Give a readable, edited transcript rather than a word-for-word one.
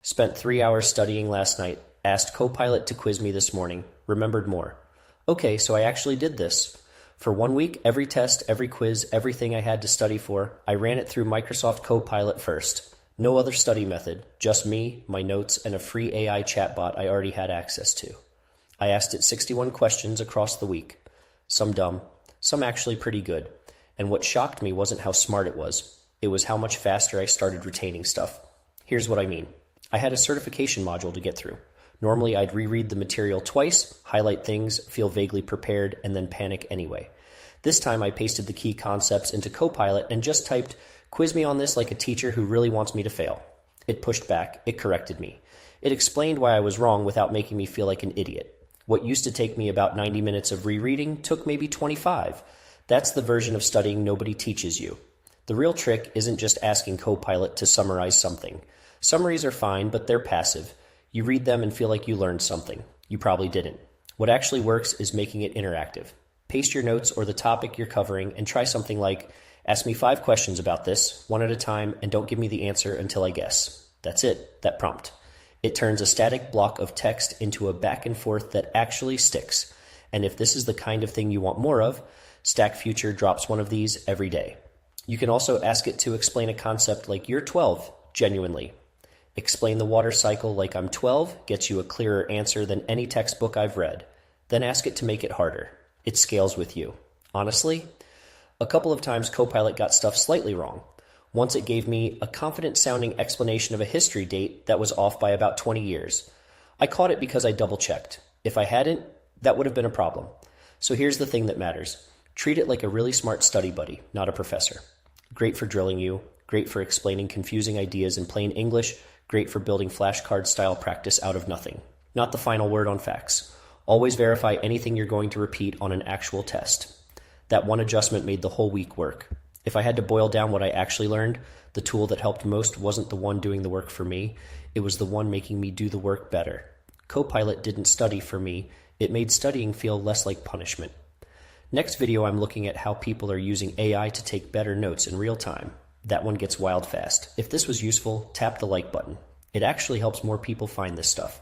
Spent 3 hours studying last night. Asked Copilot to quiz me this morning. Remembered more. Okay, so I actually did this. For 1 week, every test, every quiz, everything I had to study for, I ran it through Microsoft Copilot first. No other study method, just me, my notes, and a free AI chatbot I already had access to. I asked it 61 questions across the week. Some dumb, some actually pretty good. And what shocked me wasn't how smart it was how much faster I started retaining stuff. Here's what I mean. I had a certification module to get through. Normally, I'd reread the material twice, highlight things, feel vaguely prepared, and then panic anyway. This time, I pasted the key concepts into Copilot and just typed, "Quiz me on this like a teacher who really wants me to fail." It pushed back. It corrected me. It explained why I was wrong without making me feel like an idiot. What used to take me about 90 minutes of rereading took maybe 25. That's the version of studying nobody teaches you. The real trick isn't just asking Copilot to summarize something. Summaries are fine, but they're passive. You read them and feel like you learned something. You probably didn't. What actually works is making it interactive. Paste your notes or the topic you're covering and try something like, "Ask me 5 questions about this, one at a time, and don't give me the answer until I guess." That's it, that prompt. It turns a static block of text into a back and forth that actually sticks. And if this is the kind of thing you want more of, Stack Future drops one of these every day. You can also ask it to explain a concept like "You're 12, genuinely." Explain the water cycle like "I'm 12" gets you a clearer answer than any textbook I've read. Then ask it to make it harder. It scales with you. Honestly, a couple of times Copilot got stuff slightly wrong. Once it gave me a confident-sounding explanation of a history date that was off by about 20 years. I caught it because I double-checked. If I hadn't, that would have been a problem. So here's the thing that matters. Treat it like a really smart study buddy, not a professor. Great for drilling you, great for explaining confusing ideas in plain English, great for building flashcard-style practice out of nothing. Not the final word on facts. Always verify anything you're going to repeat on an actual test. That one adjustment made the whole week work. If I had to boil down what I actually learned, the tool that helped most wasn't the one doing the work for me. It was the one making me do the work better. Copilot didn't study for me. It made studying feel less like punishment. Next video, I'm looking at how people are using AI to take better notes in real time. That one gets wild fast. If this was useful, tap the like button. It actually helps more people find this stuff.